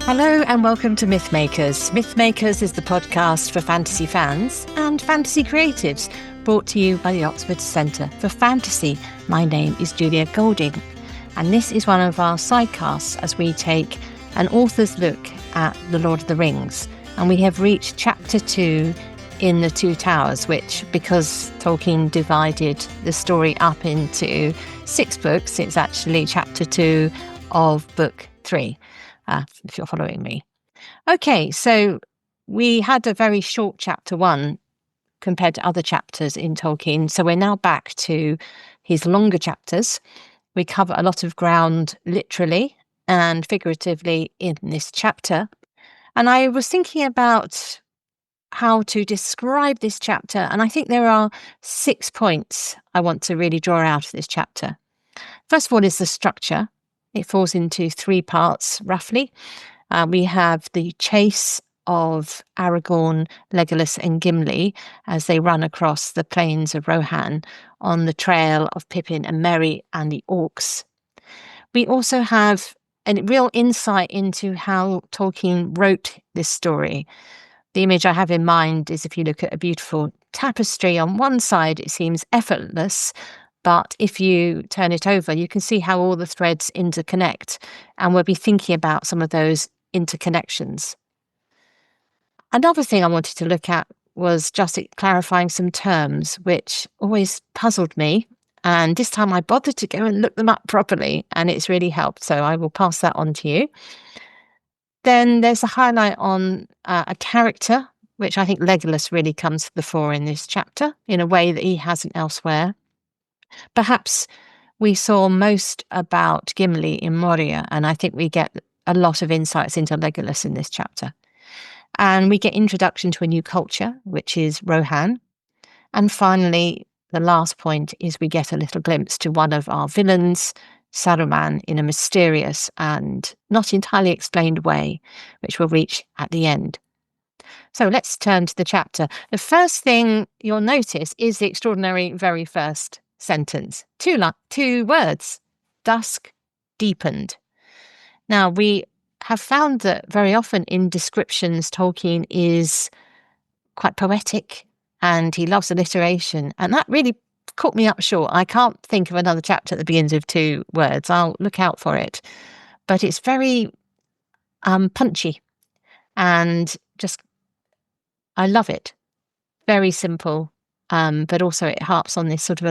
Hello and welcome to Mythmakers. Mythmakers is the podcast for fantasy fans and fantasy creatives, brought to you by the Oxford Centre for Fantasy. My name is Julia Golding, and this is one of our sidecasts as we take an author's look at The Lord of the Rings. And we have reached chapter 2 in The Two Towers, which, because Tolkien divided the story up into 6 books, it's actually chapter 2 of book 3. If you're following me. Okay, so we had a very short chapter 1 compared to other chapters in Tolkien. So we're now back to his longer chapters. We cover a lot of ground literally and figuratively in this chapter. And I was thinking about how to describe this chapter. And I think there are 6 points I want to really draw out of this chapter. First of all is the structure. It falls into 3 parts, roughly. We have the chase of Aragorn, Legolas and Gimli as they run across the plains of Rohan on the trail of Pippin and Merry and the orcs. We also have a real insight into how Tolkien wrote this story. The image I have in mind is if you look at a beautiful tapestry, on one side it seems effortless, but if you turn it over, you can see how all the threads interconnect, and we'll be thinking about some of those interconnections. Another thing I wanted to look at was just clarifying some terms, which always puzzled me. And this time I bothered to go and look them up properly, and it's really helped. So I will pass that on to you. Then there's a highlight on a character, which I think Legolas really comes to the fore in this chapter in a way that he hasn't elsewhere. Perhaps we saw most about Gimli in Moria, and I think we get a lot of insights into Legolas in this chapter. And we get introduction to a new culture, which is Rohan. And finally, the last point is we get a little glimpse to one of our villains, Saruman, in a mysterious and not entirely explained way, which we'll reach at the end. So let's turn to the chapter. The first thing you'll notice is the extraordinary very first sentence. 2 words. Dusk deepened. Now, we have found that very often in descriptions, Tolkien is quite poetic and he loves alliteration. And that really caught me up short. I can't think of another chapter that begins with 2 words. I'll look out for it. But it's very punchy and just, I love it. Very simple. But also it harps on this sort of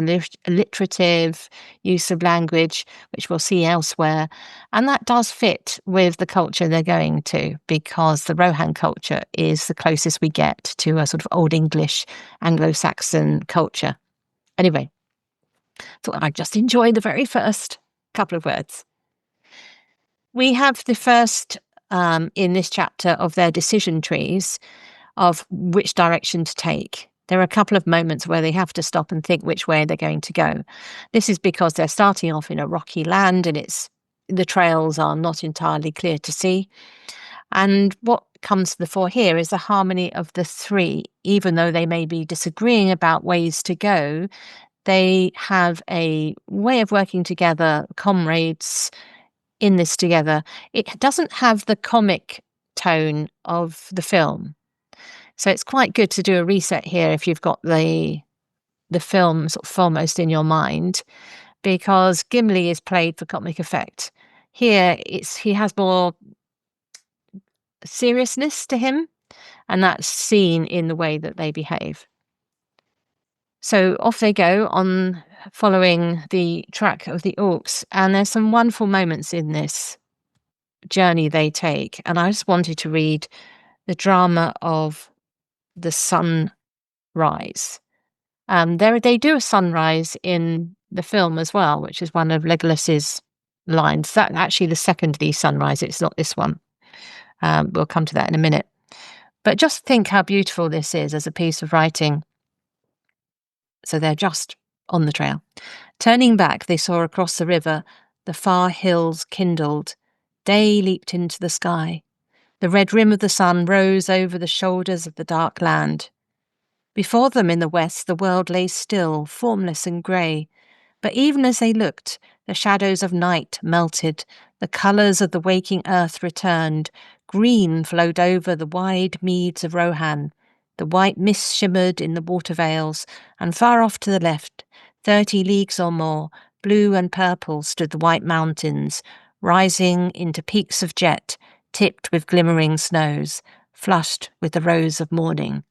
alliterative use of language, which we'll see elsewhere. And that does fit with the culture they're going to, because the Rohan culture is the closest we get to a sort of Old English, Anglo-Saxon culture. Anyway, thought I'd just enjoy the very first couple of words. We have the first in this chapter of their decision trees of which direction to take. There are a couple of moments where they have to stop and think which way they're going to go. This is because they're starting off in a rocky land and the trails are not entirely clear to see. And what comes to the fore here is the harmony of the 3. Even though they may be disagreeing about ways to go, they have a way of working together, comrades in this together. It doesn't have the comic tone of the film. So it's quite good to do a reset here if you've got the film sort of foremost in your mind, because Gimli is played for comic effect. Here he has more seriousness to him, and that's seen in the way that they behave. So off they go on following the track of the orcs, and there's some wonderful moments in this journey they take. And I just wanted to read the drama of the sunrise. They do a sunrise in the film as well, which is one of Legolas's lines. That's actually the second of these sunrise. It's not this one. We'll come to that in a minute. But just think how beautiful this is as a piece of writing. So they're just on the trail. Turning back, they saw across the river the far hills kindled. Day leaped into the sky. The red rim of the sun rose over the shoulders of the dark land. Before them in the west, the world lay still, formless and grey. But even as they looked, the shadows of night melted, the colours of the waking earth returned, green flowed over the wide meads of Rohan. The white mist shimmered in the water vales, and far off to the left, 30 leagues or more, blue and purple, stood the white mountains, rising into peaks of jet, tipped with glimmering snows, flushed with the rose of morning.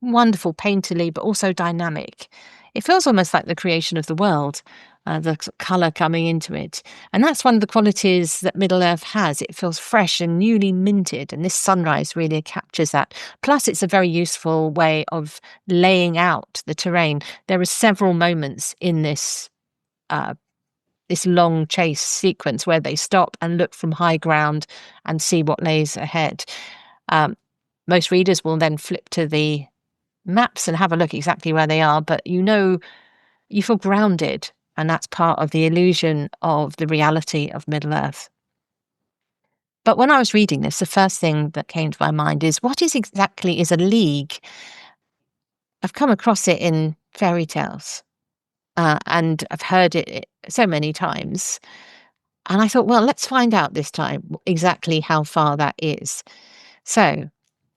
Wonderful, painterly, but also dynamic. It feels almost like the creation of the world, the colour coming into it. And that's one of the qualities that Middle-earth has. It feels fresh and newly minted, and this sunrise really captures that. Plus, it's a very useful way of laying out the terrain. There are several moments in this long chase sequence where they stop and look from high ground and see what lays ahead. Most readers will then flip to the maps and have a look exactly where they are, but you feel grounded, and that's part of the illusion of the reality of Middle-earth. But when I was reading this, the first thing that came to my mind is, what exactly is a league? I've come across it in fairy tales, and I've heard it so many times, and I thought, well, let's find out this time exactly how far that is. So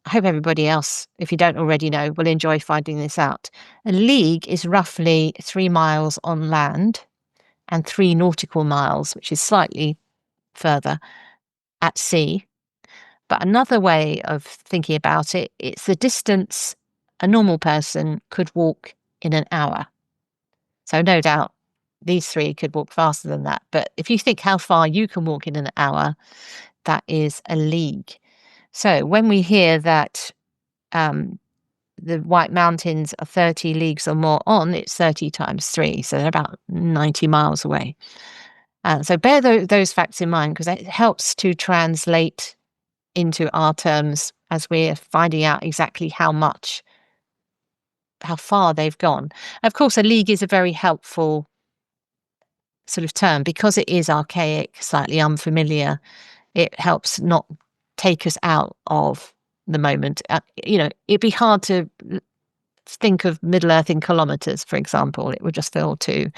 I hope everybody else, if you don't already know, will enjoy finding this out. A league is roughly 3 miles on land and 3 nautical miles, which is slightly further, at sea. But another way of thinking about it, it's the distance a normal person could walk in an hour. So no doubt these 3 could walk faster than that. But if you think how far you can walk in an hour, that is a league. So when we hear that the White Mountains are 30 leagues or more on, it's 30 times 3, so they're about 90 miles away. So bear those facts in mind, because it helps to translate into our terms as we're finding out exactly how far they've gone. Of course, a league is a very helpful sort of term because it is archaic, slightly unfamiliar. It helps not take us out of the moment. It'd be hard to think of Middle-earth in kilometres, for example. It would just feel too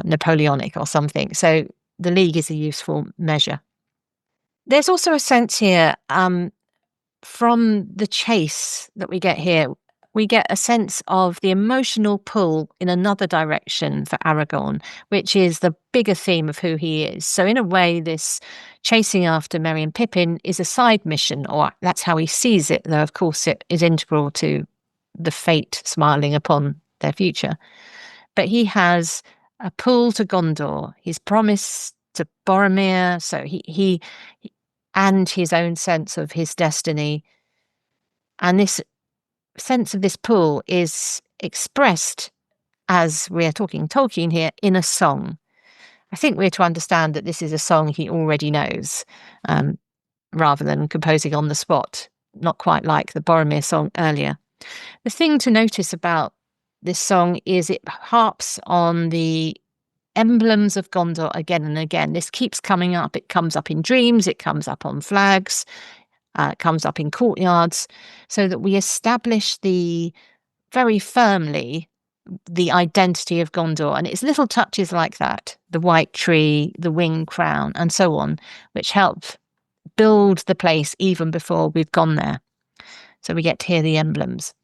Napoleonic or something. So the league is a useful measure. There's also a sense here from the chase that we get here. We get a sense of the emotional pull in another direction for Aragorn, which is the bigger theme of who he is. So in a way, this chasing after Merry and Pippin is a side mission, or that's how he sees it, though of course it is integral to the fate smiling upon their future. But he has a pull to Gondor, his promise to Boromir, so he and his own sense of his destiny. And this sense of this pull is expressed, as we're talking Tolkien here, in a song. I think we're to understand that this is a song he already knows, rather than composing on the spot, not quite like the Boromir song earlier. The thing to notice about this song is it harps on the emblems of Gondor again and again. This keeps coming up. It comes up in dreams, it comes up on flags, it comes up in courtyards, so that we establish very firmly the identity of Gondor. And it's little touches like that, the white tree, the winged crown, and so on, which help build the place even before we've gone there. So we get to hear the emblems.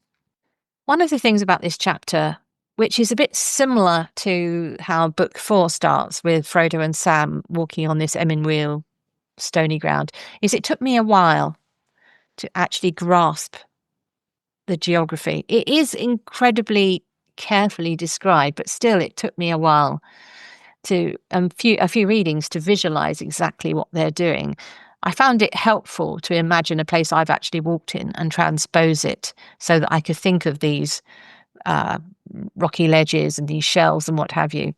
One of the things about this chapter, which is a bit similar to how Book 4 starts with Frodo and Sam walking on this Emyn stony ground, is it took me a while to actually grasp the geography. It is incredibly carefully described, but still it took me a while to a few readings to visualize exactly what they're doing. I found it helpful to imagine a place I've actually walked in and transpose it so that I could think of these rocky ledges and these shells and what have you.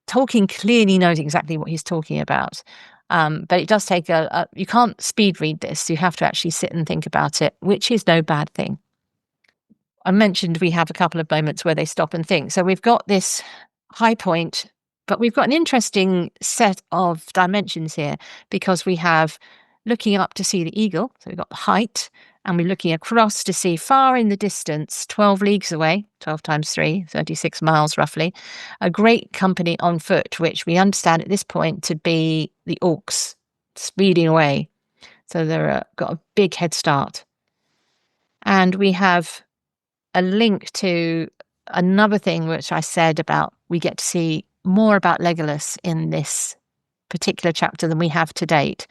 Tolkien clearly knows exactly what he's talking about, but it does take you can't speed read this. You have to actually sit and think about it, which is no bad thing. I mentioned we have a couple of moments where they stop and think. So we've got this high point, but we've got an interesting set of dimensions here, because we have looking up to see the eagle. So we've got the height, and we're looking across to see far in the distance, 12 leagues away, 12 times 3, 36 miles roughly, a great company on foot, which we understand at this point to be the orcs speeding away. So they're got a big head start. And we have a link to another thing which I said about we get to see more about Legolas in this particular chapter than we have to date.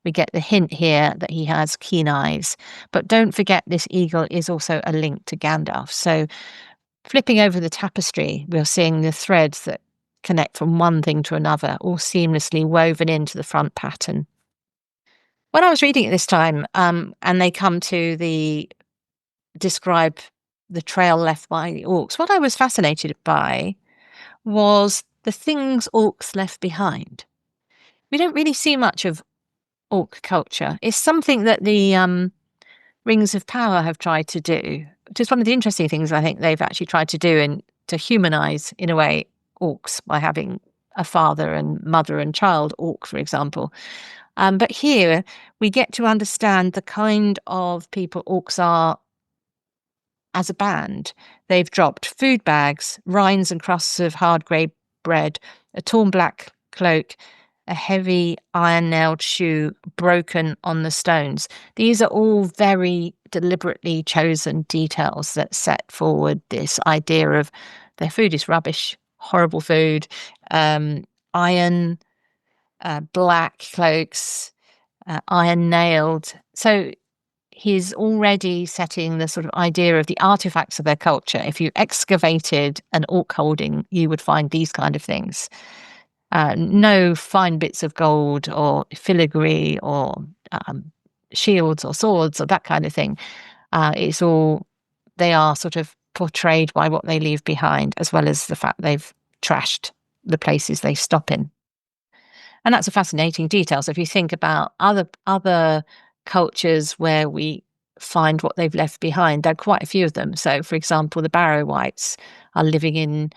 We get the hint here that he has keen eyes. But don't forget this eagle is also a link to Gandalf. So flipping over the tapestry, we're seeing the threads that connect from one thing to another, all seamlessly woven into the front pattern. When I was reading it this time, and they come to describe the trail left by the orcs, what I was fascinated by was the things orcs left behind. We don't really see much of orc culture. It's something that the Rings of Power have tried to do, which is one of the interesting things I think they've actually tried to do, and to humanize, in a way, orcs by having a father and mother and child orc, for example. But here we get to understand the kind of people orcs are as a band. They've dropped food bags, rinds and crusts of hard grey bread, a torn black cloak, a heavy iron-nailed shoe broken on the stones. These are all very deliberately chosen details that set forward this idea of their food is rubbish, horrible food, iron, black cloaks, iron-nailed. So he's already setting the sort of idea of the artifacts of their culture. If you excavated an orc holding, you would find these kind of things. No fine bits of gold or filigree or shields or swords or that kind of thing. It's all, they are sort of portrayed by what they leave behind, as well as the fact they've trashed the places they stop in. And that's a fascinating detail. So if you think about other cultures where we find what they've left behind, there are quite a few of them. So, for example, the Barrow Wights are living in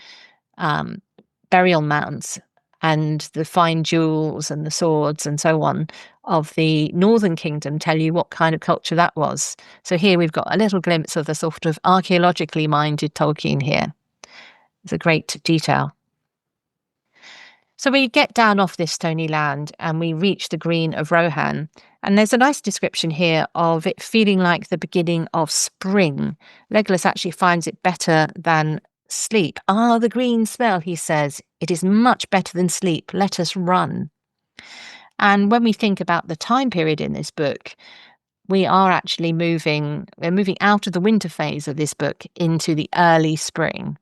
burial mounds, and the fine jewels and the swords and so on of the Northern Kingdom tell you what kind of culture that was. So here we've got a little glimpse of the sort of archaeologically minded Tolkien here. It's a great detail. So we get down off this stony land and we reach the green of Rohan. And there's a nice description here of it feeling like the beginning of spring. Legolas actually finds it better than sleep. Ah, the green smell, he says. It is much better than sleep. Let us run. And when we think about the time period in this book, we're moving out of the winter phase of this book into the early spring,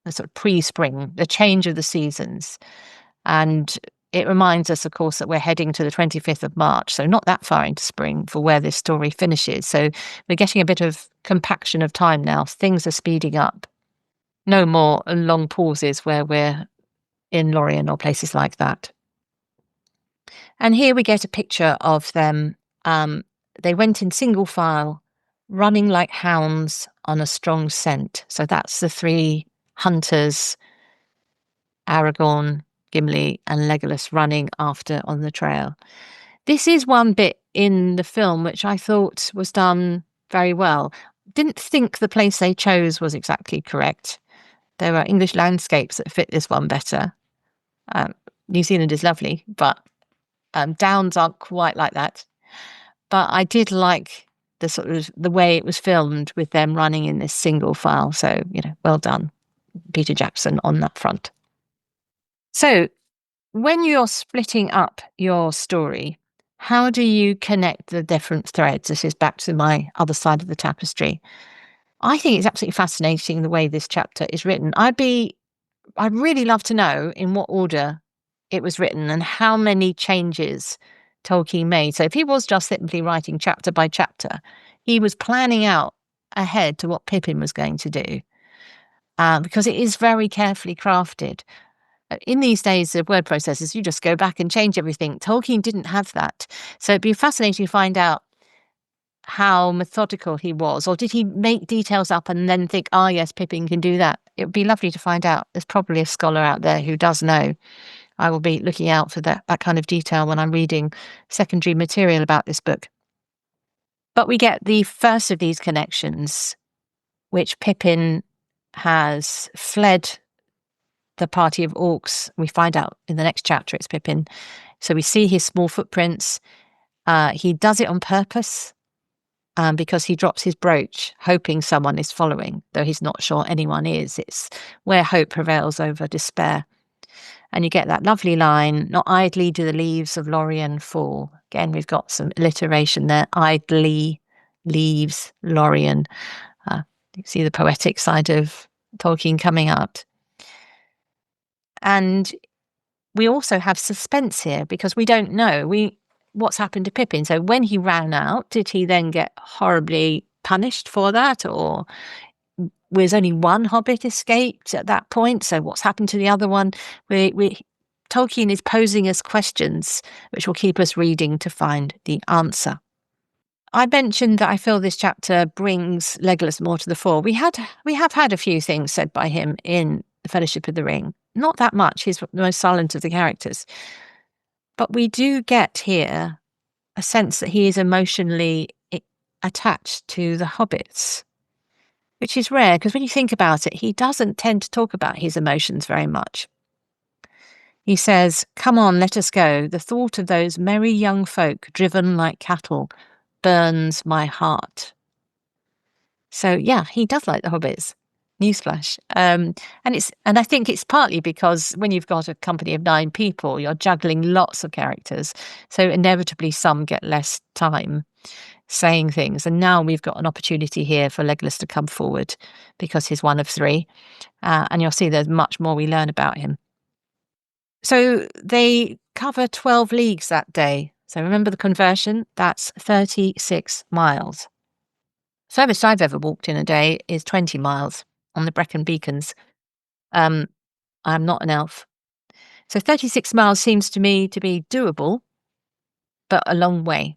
the sort of pre-spring, the change of the seasons. And it reminds us, of course, that we're heading to the 25th of March, so not that far into spring for where this story finishes. So we're getting a bit of compaction of time now. Things are speeding up. No more long pauses where we're in Lorien or places like that. And here we get a picture of them. They went in single file, running like hounds on a strong scent. So that's the three hunters, Aragorn, Gimli and Legolas running after on the trail. This is one bit in the film which I thought was done very well. Didn't think the place they chose was exactly correct. There are English landscapes that fit this one better. New Zealand is lovely, but Downs aren't quite like that. But I did like the sort of the way it was filmed with them running in this single file. So, well done, Peter Jackson, on that front. So when you're splitting up your story, how do you connect the different threads? This is back to my other side of the tapestry. I think it's absolutely fascinating the way this chapter is written. I'd really love to know in what order it was written and how many changes Tolkien made. So if he was just simply writing chapter by chapter, he was planning out ahead to what Pippin was going to do, because it is very carefully crafted. In these days of word processors, you just go back and change everything. Tolkien didn't have that. So it'd be fascinating to find out how methodical he was, or did he make details up and then think, yes, Pippin can do that? It would be lovely to find out. There's probably a scholar out there who does know. I will be looking out for that kind of detail when I'm reading secondary material about this book. But we get the first of these connections, which Pippin has fled the party of orcs. We find out in the next chapter it's Pippin. So we see his small footprints. He does it on purpose because he drops his brooch, hoping someone is following, though he's not sure anyone is. It's where hope prevails over despair. And you get that lovely line, not idly do the leaves of Lorien fall. Again, we've got some alliteration there. Idly, leaves, Lorien. You see the poetic side of Tolkien coming out. And we also have suspense here because we don't know what's happened to Pippin. So when he ran out, did he then get horribly punished for that? Or was only one hobbit escaped at that point? So what's happened to the other one? Tolkien is posing us questions which will keep us reading to find the answer. I mentioned that I feel this chapter brings Legolas more to the fore. We have had a few things said by him in The Fellowship of the Ring. Not that much. He's the most silent of the characters. But we do get here a sense that he is emotionally attached to the hobbits, which is rare because when you think about it, he doesn't tend to talk about his emotions very much. He says, "Come on, let us go. The thought of those merry young folk driven like cattle burns my heart." So yeah, he does like the hobbits. Newsflash. And I think it's partly because when you've got a company of 9 people, you're juggling lots of characters. So inevitably some get less time saying things. And now we've got an opportunity here for Legolas to come forward because he's one of 3. And you'll see there's much more we learn about him. So they cover 12 leagues that day. So remember the conversion? That's 36 miles. Furthest I've ever walked in a day is 20 miles on the Brecon Beacons. I'm not an elf. So 36 miles seems to me to be doable, but a long way.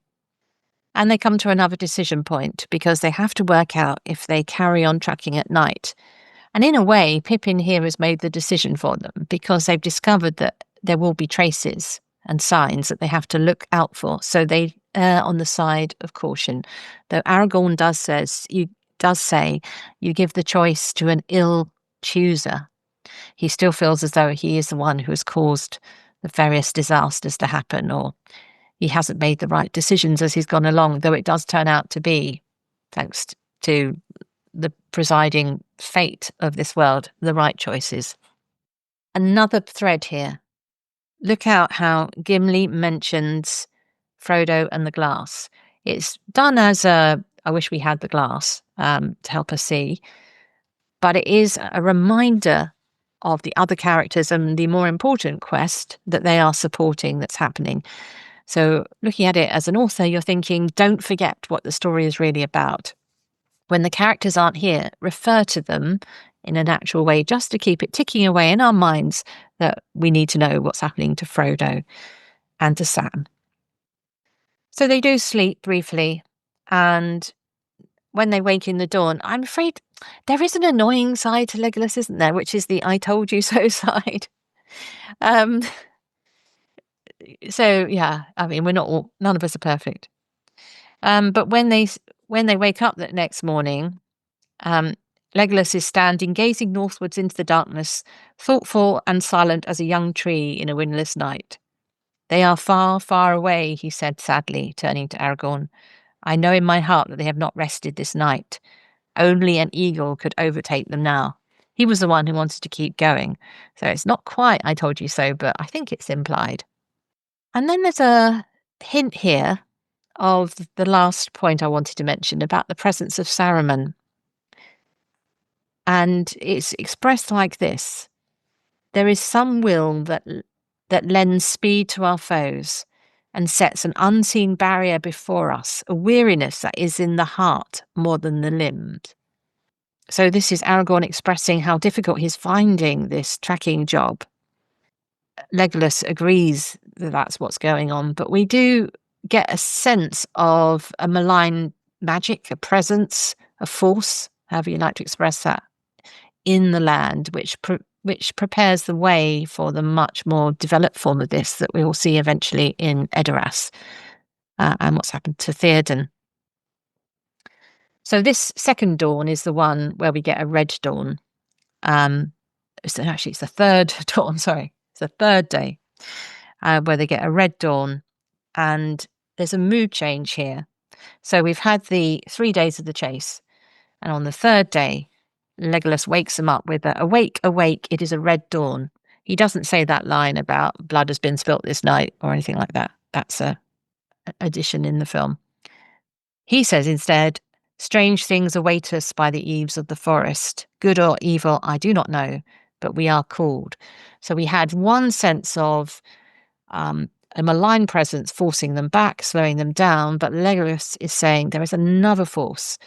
And they come to another decision point because they have to work out if they carry on tracking at night. And in a way, Pippin here has made the decision for them because they've discovered that there will be traces and signs that they have to look out for. So they err on the side of caution. Though Aragorn does say you give the choice to an ill chooser. He still feels as though he is the one who has caused the various disasters to happen, or he hasn't made the right decisions as he's gone along, though it does turn out to be, thanks to the presiding fate of this world, the right choices. Another thread here. Look out how Gimli mentions Frodo and the glass. It's done as I wish we had the glass to help us see, but it is a reminder of the other characters and the more important quest that they are supporting that's happening. So looking at it as an author, you're thinking, don't forget what the story is really about. When the characters aren't here, refer to them in a natural way just to keep it ticking away in our minds that we need to know what's happening to Frodo and to Sam. So they do sleep briefly, and when they wake in the dawn, I'm afraid there is an annoying side to Legolas, isn't there, which is the I told you so side. Um, so yeah, I mean, none of us are perfect. But when they wake up that next morning, Legolas is standing, gazing northwards into the darkness, thoughtful and silent as a young tree in a windless night. "They are far, far away," he said sadly, turning to Aragorn. "I know in my heart that they have not rested this night. Only an eagle could overtake them now." He was the one who wanted to keep going. So it's not quite I told you so, but I think it's implied. And then there's a hint here of the last point I wanted to mention about the presence of Saruman. And it's expressed like this: "There is some will that lends speed to our foes and sets an unseen barrier before us, a weariness that is in the heart more than the limbs." So this is Aragorn expressing how difficult he's finding this tracking job. Legolas agrees that that's what's going on, but we do get a sense of a malign magic, a presence, a force, however you like to express that, in the land, which prepares the way for the much more developed form of this that we will see eventually in Edoras and what's happened to Theoden. So this second dawn is the one where we get a red dawn. It's the third dawn, sorry. It's the third day where they get a red dawn. And there's a mood change here. So we've had the 3 days of the chase, and on the third day, Legolas wakes him up with a "Awake, awake, it is a red dawn." He doesn't say that line about blood has been spilt this night or anything like that. That's a addition in the film. He says instead, "Strange things await us by the eaves of the forest. Good or evil, I do not know, but we are called." So we had one sense of a malign presence forcing them back, slowing them down, but Legolas is saying there is another force.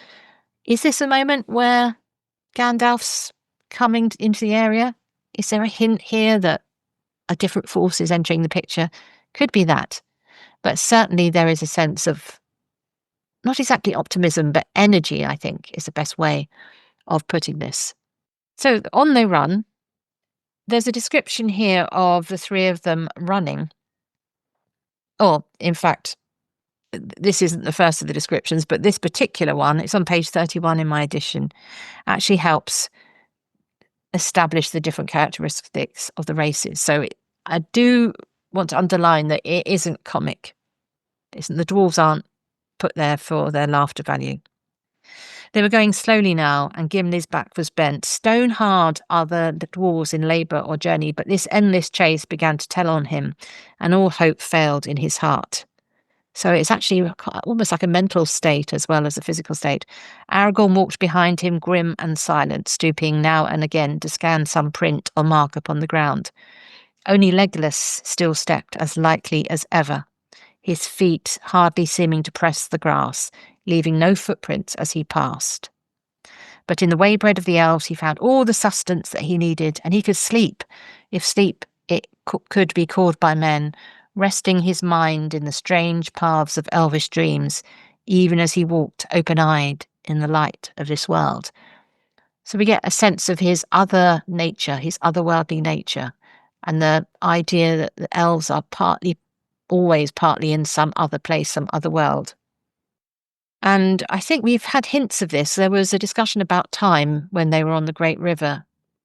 Is this a moment where Gandalf's coming into the area? Is there a hint here that a different force is entering the picture? Could be that. But certainly there is a sense of not exactly optimism, but energy, I think, is the best way of putting this. So on they run. There's a description here of the three of them running. Or, in fact, this isn't the first of the descriptions, but this particular one, it's on page 31 in my edition, actually helps establish the different characteristics of the races. So I do want to underline that it isn't comic. The dwarves aren't put there for their laughter value. They were going slowly now, and Gimli's back was bent. Stone hard are the dwarves in labour or journey, but this endless chase began to tell on him, and all hope failed in his heart. So it's actually almost like a mental state as well as a physical state. Aragorn walked behind him, grim and silent, stooping now and again to scan some print or mark upon the ground. Only Legolas still stepped as lightly as ever, his feet hardly seeming to press the grass, leaving no footprints as he passed. But in the waybread of the elves he found all the sustenance that he needed, and he could sleep, if sleep it could be called by men, resting his mind in the strange paths of elvish dreams, even as he walked open-eyed in the light of this world. So we get a sense of his other nature, his otherworldly nature, and the idea that the elves are always partly in some other place, some other world. And I think we've had hints of this. There was a discussion about time when they were on the Great River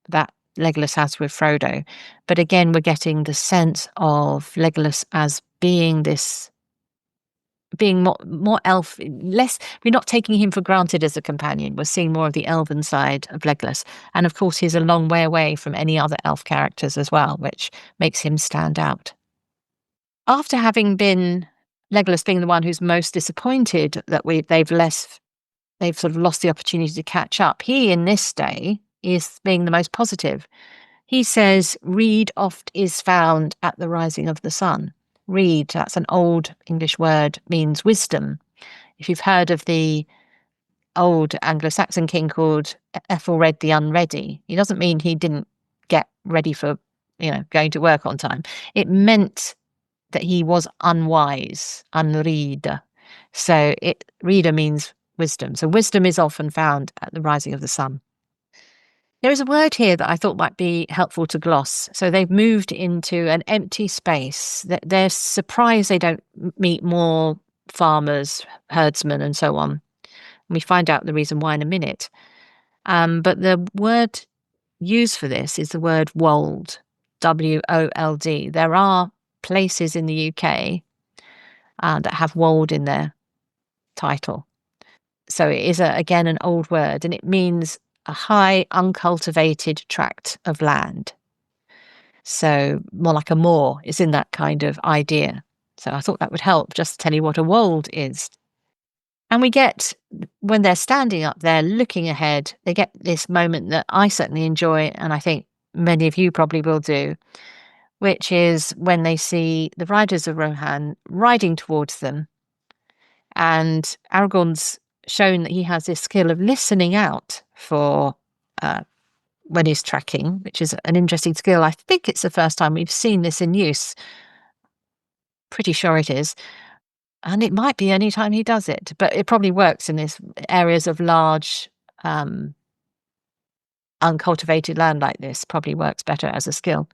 that Legolas has with Frodo. But again, we're getting the sense of Legolas as being more elf, less, we're not taking him for granted as a companion. We're seeing more of the elven side of Legolas. And of course, he's a long way away from any other elf characters as well, which makes him stand out. After having been Legolas being the one who's most disappointed that they've sort of lost the opportunity to catch up, he in this day is being the most positive. He says, "Reed oft is found at the rising of the sun." Reed, that's an old English word, means wisdom. If you've heard of the old Anglo-Saxon king called Ethelred the Unready, he doesn't mean he didn't get ready for, going to work on time. It meant that he was unwise, unread. So reader means wisdom. So wisdom is often found at the rising of the sun. There is a word here that I thought might be helpful to gloss. So they've moved into an empty space. They're surprised they don't meet more farmers, herdsmen, and so on. We find out the reason why in a minute. But the word used for this is the word wold, W-O-L-D. There are places in the UK that have wold in their title. So it is, again, an old word, and it means a high, uncultivated tract of land. So more like a moor is in that kind of idea. So I thought that would help just to tell you what a wold is. And we get, when they're standing up there looking ahead, they get this moment that I certainly enjoy, and I think many of you probably will do, which is when they see the riders of Rohan riding towards them. And Aragorn's shown that he has this skill of listening out for when he's tracking, which is an interesting skill. I think it's the first time we've seen this in use. Pretty sure it is. And it might be any time he does it, but it probably works in these areas of large, uncultivated land like this. Probably works better as a skill.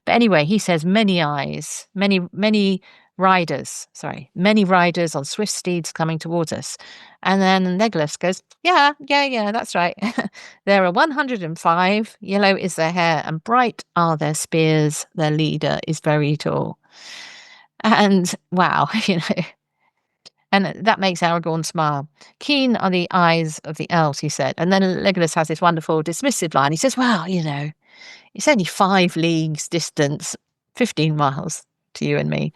But anyway, he says many eyes, many riders on swift steeds coming towards us. And then Legolas goes, yeah, that's right. There are 105, yellow is their hair, and bright are their spears. Their leader is very tall. And wow, And that makes Aragorn smile. Keen are the eyes of the elves, he said. And then Legolas has this wonderful dismissive line. He says, well, it's only 5 leagues distance, 15 miles to you and me.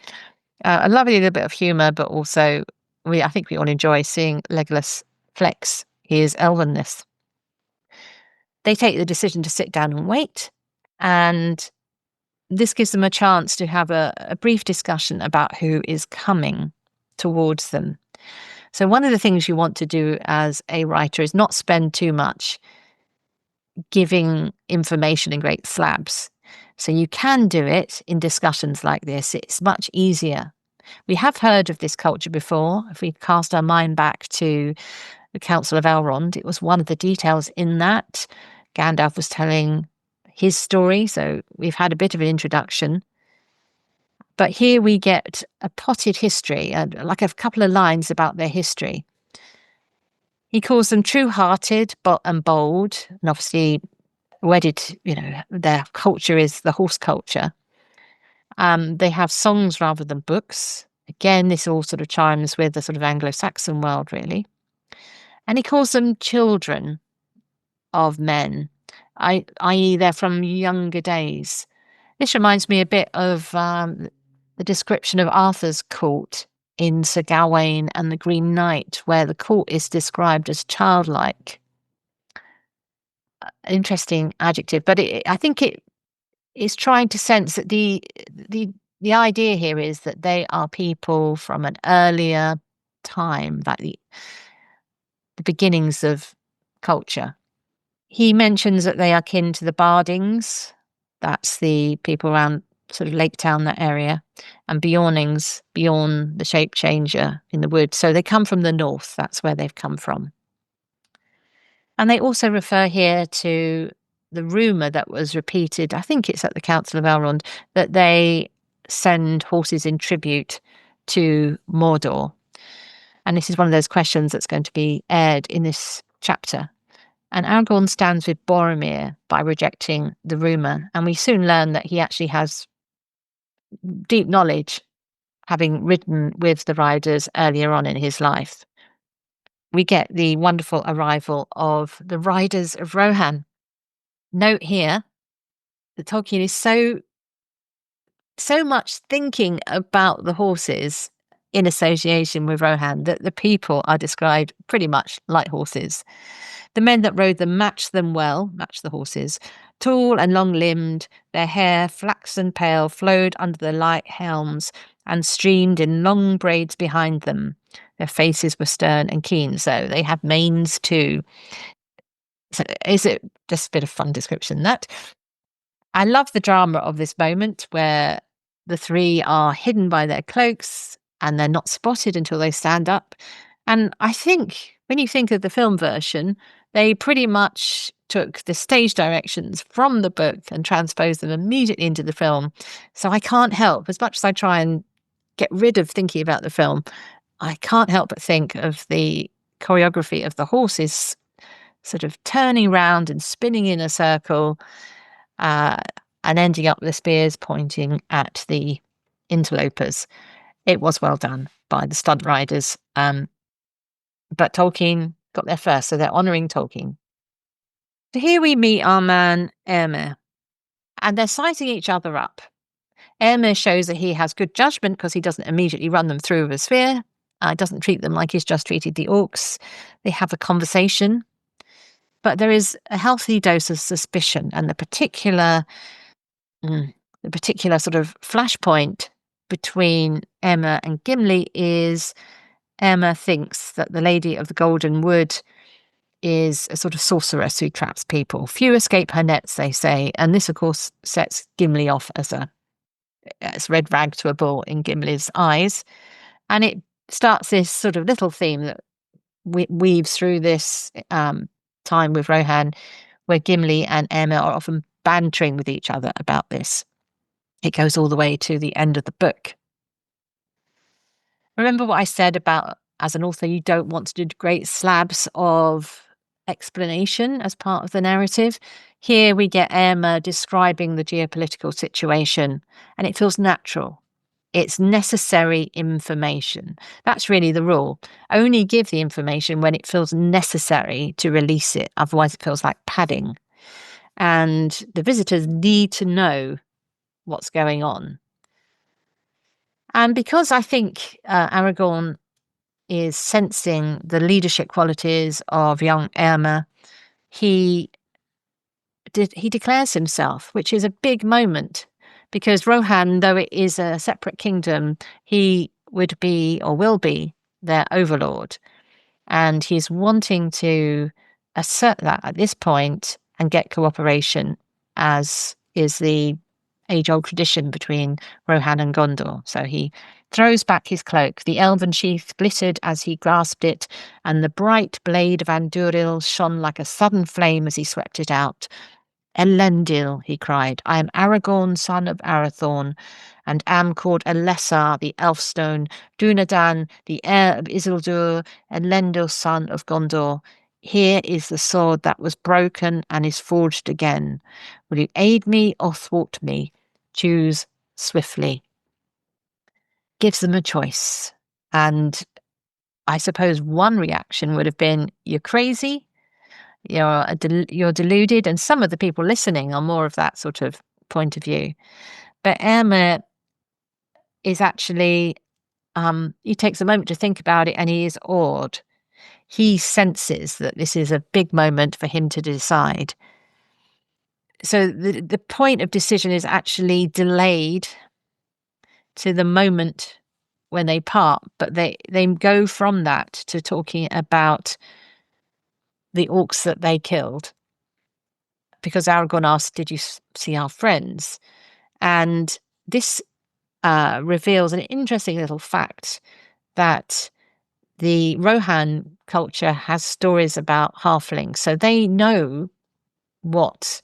A lovely little bit of humour, but also I think we all enjoy seeing Legolas flex his elvenness. They take the decision to sit down and wait, and this gives them a chance to have a brief discussion about who is coming towards them. So one of the things you want to do as a writer is not spend too much giving information in great slabs. So you can do it in discussions like this. It's much easier. We have heard of this culture before. If we cast our mind back to the Council of Elrond, it was one of the details in that. Gandalf was telling his story, so we've had a bit of an introduction. But here we get a potted history, like a couple of lines about their history. He calls them true-hearted and bold, and obviously wedded, their culture is the horse culture. They have songs rather than books. Again, this all sort of chimes with the sort of Anglo-Saxon world, really. And he calls them children of men, i.e. they're from younger days. This reminds me a bit of the description of Arthur's court in Sir Gawain and the Green Knight, where the court is described as childlike. Interesting adjective, but I think it is trying to sense that the idea here is that they are people from an earlier time, like the beginnings of culture. He mentions that they are kin to the Bardings. That's the people around sort of Lake Town, that area, and Beornings, Bjorn the shape changer in the wood. So they come from the north. That's where they've come from. And they also refer here to the rumour that was repeated, I think it's at the Council of Elrond, that they send horses in tribute to Mordor. And this is one of those questions that's going to be aired in this chapter. And Aragorn stands with Boromir by rejecting the rumour, and we soon learn that he actually has deep knowledge, having ridden with the riders earlier on in his life. We get the wonderful arrival of the riders of Rohan. Note here that Tolkien is so much thinking about the horses in association with Rohan that the people are described pretty much like horses. The men that rode them match the horses, tall and long-limbed, their hair flaxen pale flowed under the light helms and streamed in long braids behind them. Their faces were stern and keen, so they have manes too. So is it just a bit of fun description, that? I love the drama of this moment where the three are hidden by their cloaks and they're not spotted until they stand up. And I think when you think of the film version, they pretty much took the stage directions from the book and transposed them immediately into the film. So I can't help, as much as I try and get rid of thinking about the film, I can't help but think of the choreography of the horses sort of turning round and spinning in a circle, and ending up with the spears pointing at the interlopers. It was well done by the stunt riders, but Tolkien got there first, so they're honouring Tolkien. So here we meet our man Éomer, and they're sizing each other up. Éomer shows that he has good judgment because he doesn't immediately run them through with a spear. Doesn't treat them like he's just treated the orcs. They have a conversation, but there is a healthy dose of suspicion, and the particular sort of flashpoint between Éomer and Gimli is Éomer thinks that the Lady of the Golden Wood is a sort of sorceress who traps people. Few escape her nets, they say, and this, of course, sets Gimli off as red rag to a bull in Gimli's eyes, and it starts this sort of little theme that weaves through this time with Rohan, where Gimli and Éomer are often bantering with each other about this. It goes all the way to the end of the book. Remember what I said about, as an author, you don't want to do great slabs of explanation as part of the narrative. Here we get Éomer describing the geopolitical situation, and it feels natural. It's necessary information. That's really the rule. Only give the information when it feels necessary to release it. Otherwise, it feels like padding. And the visitors need to know what's going on. And because I think Aragorn is sensing the leadership qualities of young Éomer, he declares himself, which is a big moment, because Rohan, though it is a separate kingdom, he would be or will be their overlord. And he's wanting to assert that at this point and get cooperation, as is the age-old tradition between Rohan and Gondor. So he throws back his cloak. The elven sheath glittered as he grasped it, and the bright blade of Andúril shone like a sudden flame as he swept it out. Elendil, he cried, I am Aragorn, son of Arathorn, and am called Elessar the Elfstone, Dunedain, the heir of Isildur, Elendil, son of Gondor. Here is the sword that was broken and is forged again. Will you aid me or thwart me? Choose swiftly. Gives them a choice. And I suppose one reaction would have been, you're crazy, you're deluded, and some of the people listening are more of that sort of point of view. But Éomer is actually, he takes a moment to think about it, and he is awed. He senses that this is a big moment for him to decide. So the point of decision is actually delayed to the moment when they part, but they go from that to talking about the orcs that they killed. Because Aragorn asked, did you see our friends? And this reveals an interesting little fact that the Rohan culture has stories about halflings. So they know what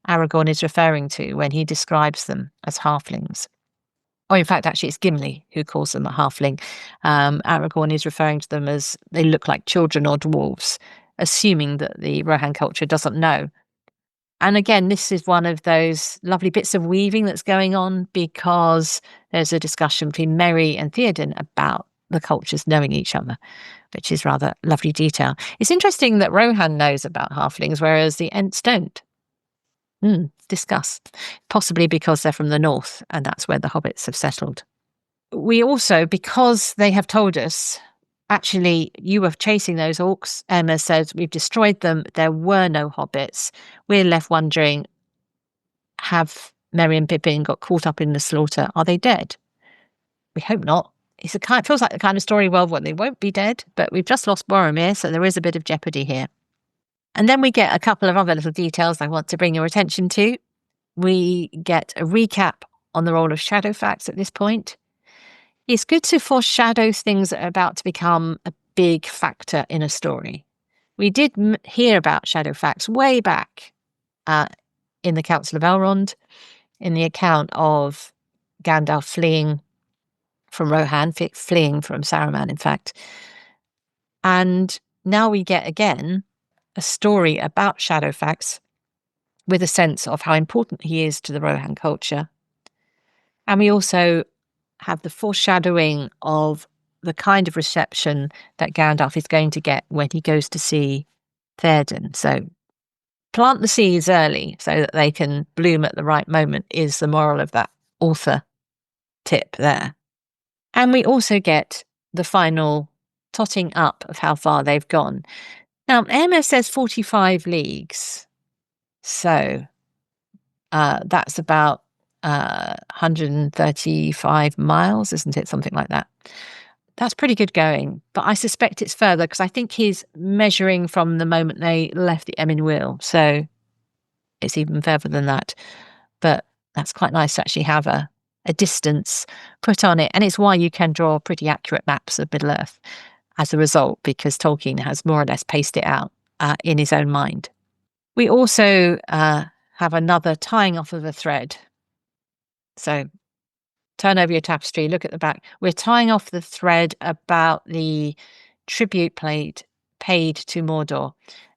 Aragorn is referring to when he describes them as halflings. Or in fact, actually, it's Gimli who calls them a halfling. Aragorn is referring to them as they look like children or dwarves, assuming that the Rohan culture doesn't know. And again, this is one of those lovely bits of weaving that's going on, because there's a discussion between Merry and Theoden about the cultures knowing each other, which is rather lovely detail. It's interesting that Rohan knows about halflings, whereas the Ents don't. Discuss. Possibly because they're from the north, and that's where the hobbits have settled. We also, because they have told us, actually, you were chasing those orcs. Emma says, we've destroyed them. There were no hobbits. We're left wondering, have Merry and Pippin got caught up in the slaughter? Are they dead? We hope not. It feels like the kind of story where they won't be dead, but we've just lost Boromir, so there is a bit of jeopardy here. And then we get a couple of other little details I want to bring your attention to. We get a recap on the role of Shadowfax at this point. It's good to foreshadow things that are about to become a big factor in a story. We did hear about Shadowfax way back in the Council of Elrond, in the account of Gandalf fleeing from Rohan, fleeing from Saruman, in fact. And now we get, again, a story about Shadowfax with a sense of how important he is to the Rohan culture. And we also have the foreshadowing of the kind of reception that Gandalf is going to get when he goes to see Theoden. So plant the seeds early so that they can bloom at the right moment is the moral of that author tip there. And we also get the final totting up of how far they've gone. Now, Éomer says 45 leagues. So that's about 135 miles, isn't it? Something like that. That's pretty good going, but I suspect it's further, because I think he's measuring from the moment they left the Emyn Muil, so it's even further than that. But that's quite nice to actually have a distance put on it, and it's why you can draw pretty accurate maps of Middle-earth as a result, because Tolkien has more or less paced it out in his own mind. We also have another tying off of a thread. So turn over your tapestry, look at the back. We're tying off the thread about the tribute paid to Mordor.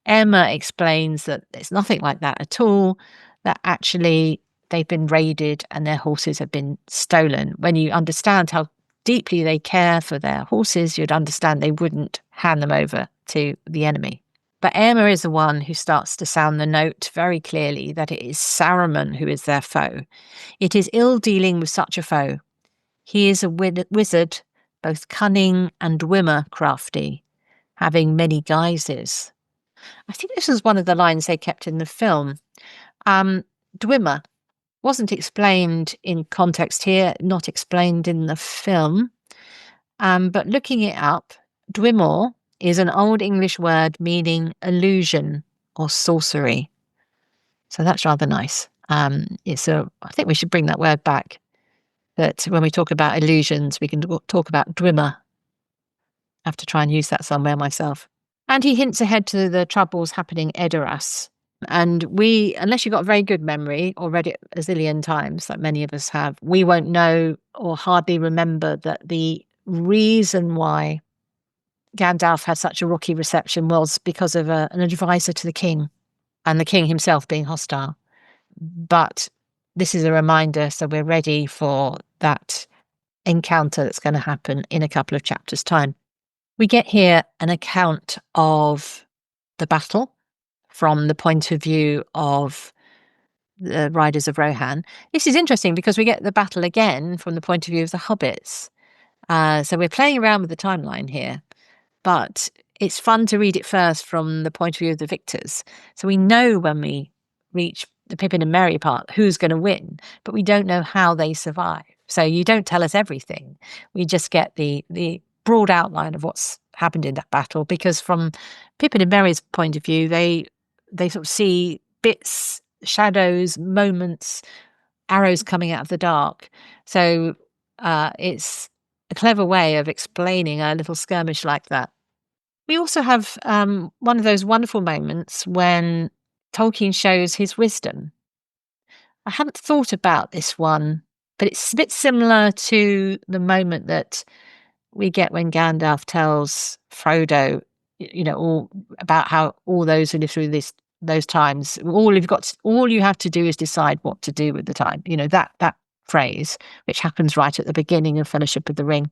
Emma explains that it's nothing like that at all, that actually they've been raided and their horses have been stolen. When you understand how deeply they care for their horses, you'd understand they wouldn't hand them over to the enemy. But Éomer is the one who starts to sound the note very clearly that it is Saruman who is their foe. It is ill dealing with such a foe. He is a wizard, both cunning and Dwemer crafty, having many guises. I think this was one of the lines they kept in the film. Dwemer wasn't explained in context here, not explained in the film. But looking it up, Dwymor is an Old English word meaning illusion or sorcery. So that's rather nice. I think we should bring that word back. That when we talk about illusions, we can talk about Dwymor. I have to try and use that somewhere myself. And he hints ahead to the troubles happening Edoras. And unless you've got a very good memory or read it a zillion times, like many of us have, we won't know or hardly remember that the reason why Gandalf had such a rocky reception was because of an advisor to the king, and the king himself being hostile. But this is a reminder, so we're ready for that encounter that's going to happen in a couple of chapters' time. We get here an account of the battle from the point of view of the riders of Rohan. This is interesting because we get the battle again from the point of view of the hobbits. So we're playing around with the timeline here, but it's fun to read it first from the point of view of the victors. So we know when we reach the Pippin and Merry part who's going to win, but we don't know how they survive. So you don't tell us everything. We just get the broad outline of what's happened in that battle, because from Pippin and Merry's point of view, they sort of see bits, shadows, moments, arrows coming out of the dark. So it's a clever way of explaining a little skirmish like that. We also have one of those wonderful moments when Tolkien shows his wisdom. I hadn't thought about this one, but it's a bit similar to the moment that we get when Gandalf tells Frodo, all about how all those who live through those times, all you have to do is decide what to do with the time. That phrase, which happens right at the beginning of Fellowship of the Ring.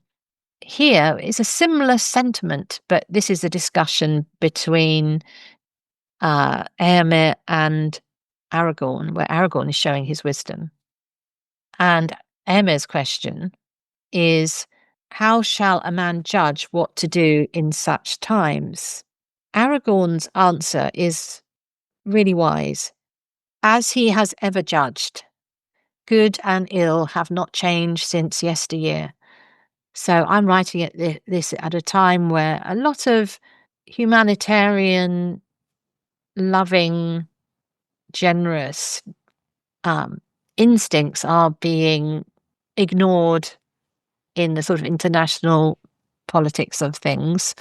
Here is a similar sentiment, but this is a discussion between Éomer and Aragorn, where Aragorn is showing his wisdom. And Éomer's question is, how shall a man judge what to do in such times? Aragorn's answer is really wise. As he has ever judged, good and ill have not changed since yesteryear. So I'm writing this at a time where a lot of humanitarian, loving, generous instincts are being ignored in the sort of international politics of things.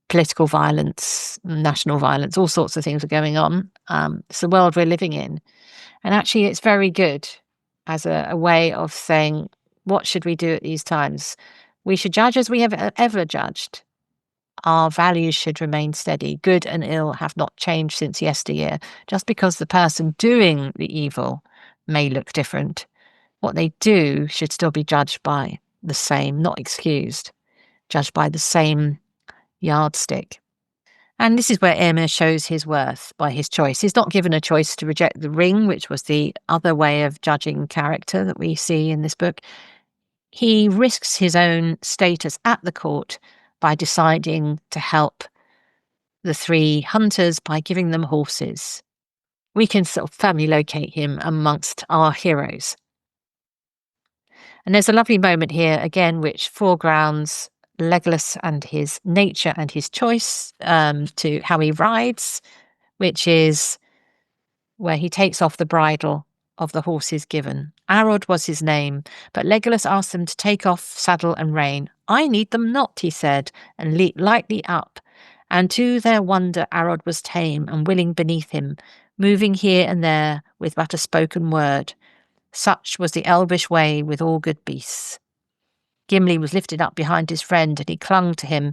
Political violence, national violence, all sorts of things are going on. It's the world we're living in. And actually, it's very good as a way of saying, what should we do at these times? We should judge as we have ever judged. Our values should remain steady. Good and ill have not changed since yesteryear. Just because the person doing the evil may look different, what they do should still be judged by the same, not excused, judged by the same yardstick. And this is where Éomer shows his worth by his choice. He's not given a choice to reject the ring, which was the other way of judging character that we see in this book. He risks his own status at the court by deciding to help the three hunters by giving them horses. We can sort of firmly locate him amongst our heroes. And there's a lovely moment here, again, which foregrounds Legolas and his nature and his choice to how he rides, which is where he takes off the bridle of the horses given. Arod was his name, but Legolas asked them to take off saddle and rein. I need them not, he said, and leaped lightly up. And to their wonder, Arod was tame and willing beneath him, moving here and there with but a spoken word. Such was the elvish way with all good beasts. Gimli was lifted up behind his friend, and he clung to him,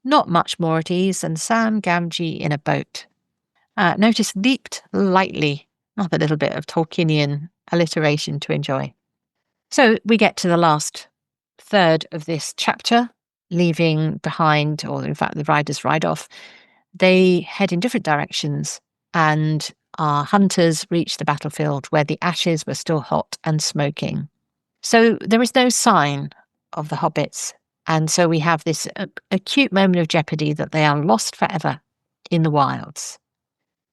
not much more at ease than Sam Gamgee in a boat. Notice leaped lightly, not a little bit of Tolkienian alliteration to enjoy. So we get to the last third of this chapter, leaving behind, or in fact, the riders ride off. They head in different directions, and our hunters reach the battlefield where the ashes were still hot and smoking. So there is no sign of the hobbits, and so we have this acute moment of jeopardy that they are lost forever in the wilds.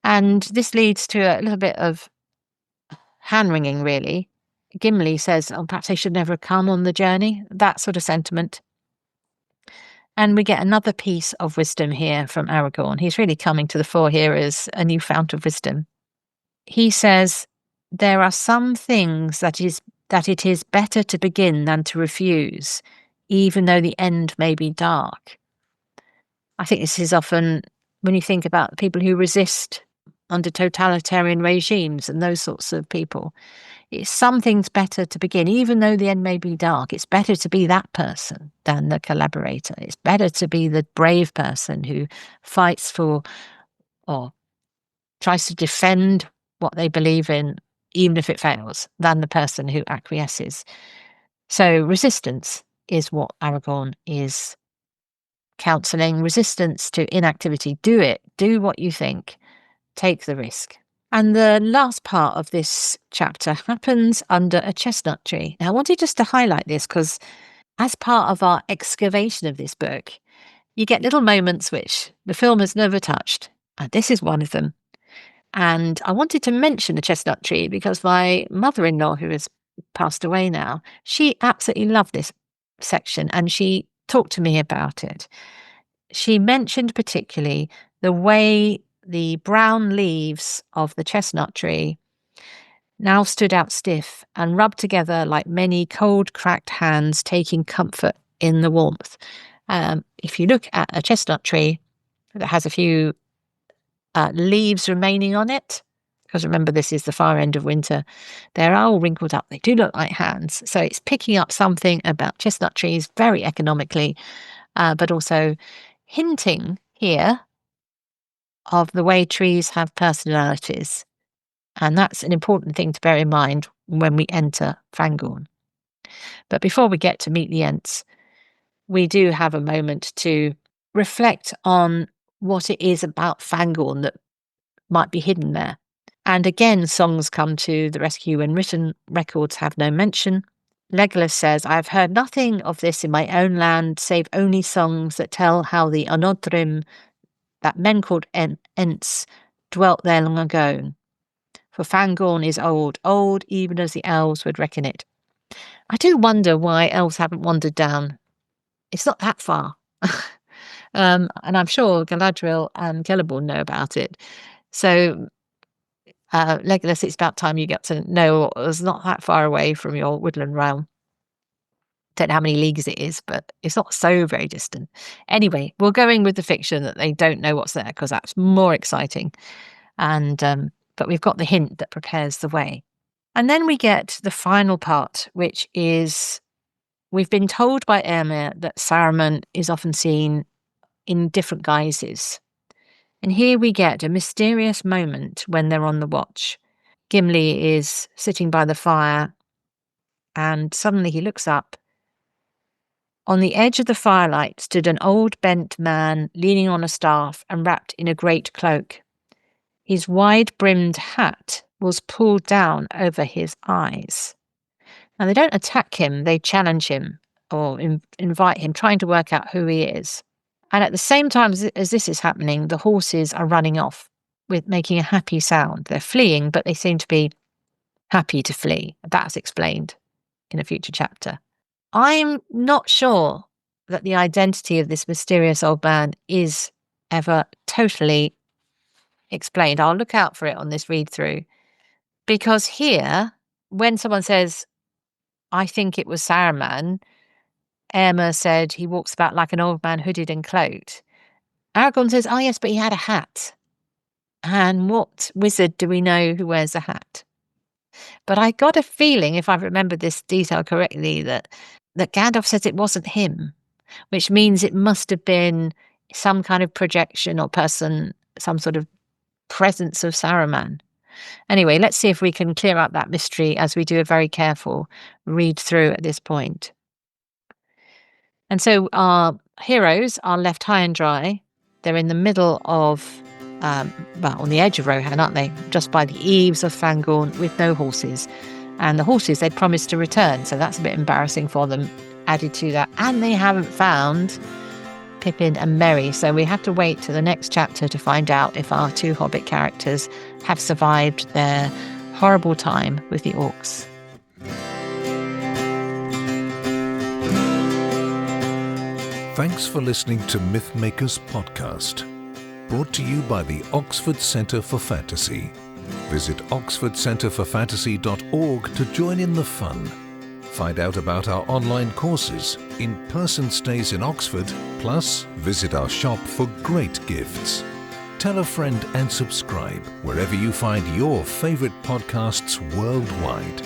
And this leads to a little bit of hand-wringing, really. Gimli says, oh, perhaps they should never have come on the journey, that sort of sentiment. And we get another piece of wisdom here from Aragorn. He's really coming to the fore here as a new fount of wisdom. He says, there are some things that it is better to begin than to refuse, even though the end may be dark. I think this is often, when you think about people who resist under totalitarian regimes and those sorts of people, it's something's better to begin, even though the end may be dark. It's better to be that person than the collaborator. It's better to be the brave person who fights for or tries to defend what they believe in, even if it fails, than the person who acquiesces. So resistance is what Aragorn is counselling. Resistance to inactivity. Do it. Do what you think. Take the risk. And the last part of this chapter happens under a chestnut tree. Now, I wanted just to highlight this because as part of our excavation of this book, you get little moments which the film has never touched. And this is one of them. And I wanted to mention the chestnut tree because my mother-in-law, who has passed away now, she absolutely loved this section and she talked to me about it. She mentioned particularly the way the brown leaves of the chestnut tree now stood out stiff and rubbed together like many cold, cracked hands taking comfort in the warmth. If you look at a chestnut tree that has a few leaves remaining on it, because remember this is the far end of winter, they're all wrinkled up. They do look like hands. So it's picking up something about chestnut trees very economically, but also hinting here of the way trees have personalities. And that's an important thing to bear in mind when we enter Fangorn. But before we get to meet the Ents, we do have a moment to reflect on what it is about Fangorn that might be hidden there. And again, songs come to the rescue when written records have no mention. Legolas says, I have heard nothing of this in my own land, save only songs that tell how the Onodrim, that men called Ents, dwelt there long ago. For Fangorn is old, old even as the elves would reckon it. I do wonder why elves haven't wandered down. It's not that far. And I'm sure Galadriel and Celeborn know about it. So Legolas, it's about time you get to know it's not that far away from your woodland realm. Don't know how many leagues it is, but it's not so very distant. Anyway, we're going with the fiction that they don't know what's there because that's more exciting. And but we've got the hint that prepares the way. And then we get the final part, which is we've been told by Éomer that Saruman is often seen in different guises. And here we get a mysterious moment when they're on the watch. Gimli is sitting by the fire and suddenly he looks up. On the edge of the firelight stood an old bent man leaning on a staff and wrapped in a great cloak. His wide-brimmed hat was pulled down over his eyes. Now, they don't attack him, they challenge him or invite him, trying to work out who he is. And at the same time as this is happening, the horses are running off with making a happy sound. They're fleeing, but they seem to be happy to flee. That's explained in a future chapter. I'm not sure that the identity of this mysterious old man is ever totally explained. I'll look out for it on this read through. Because here, when someone says, I think it was Saruman, Éomer said he walks about like an old man hooded and cloaked. Aragorn says, oh yes, but he had a hat. And what wizard do we know who wears a hat? But I got a feeling, if I remember this detail correctly, that Gandalf says it wasn't him, which means it must have been some kind of projection or person, some sort of presence of Saruman. Anyway, let's see if we can clear up that mystery as we do a very careful read through at this point. And so our heroes are left high and dry. They're in the middle of, on the edge of Rohan, aren't they? Just by the eaves of Fangorn with no horses. And the horses they'd promised to return, so that's a bit embarrassing for them, added to that. And they haven't found Pippin and Merry, so we have to wait to the next chapter to find out if our two Hobbit characters have survived their horrible time with the orcs. Thanks for listening to Mythmakers Podcast, brought to you by the Oxford Centre for Fantasy. Visit oxfordcenterforfantasy.org to join in the fun. Find out about our online courses, in-person stays in Oxford, plus visit our shop for great gifts. Tell a friend and subscribe wherever you find your favourite podcasts worldwide.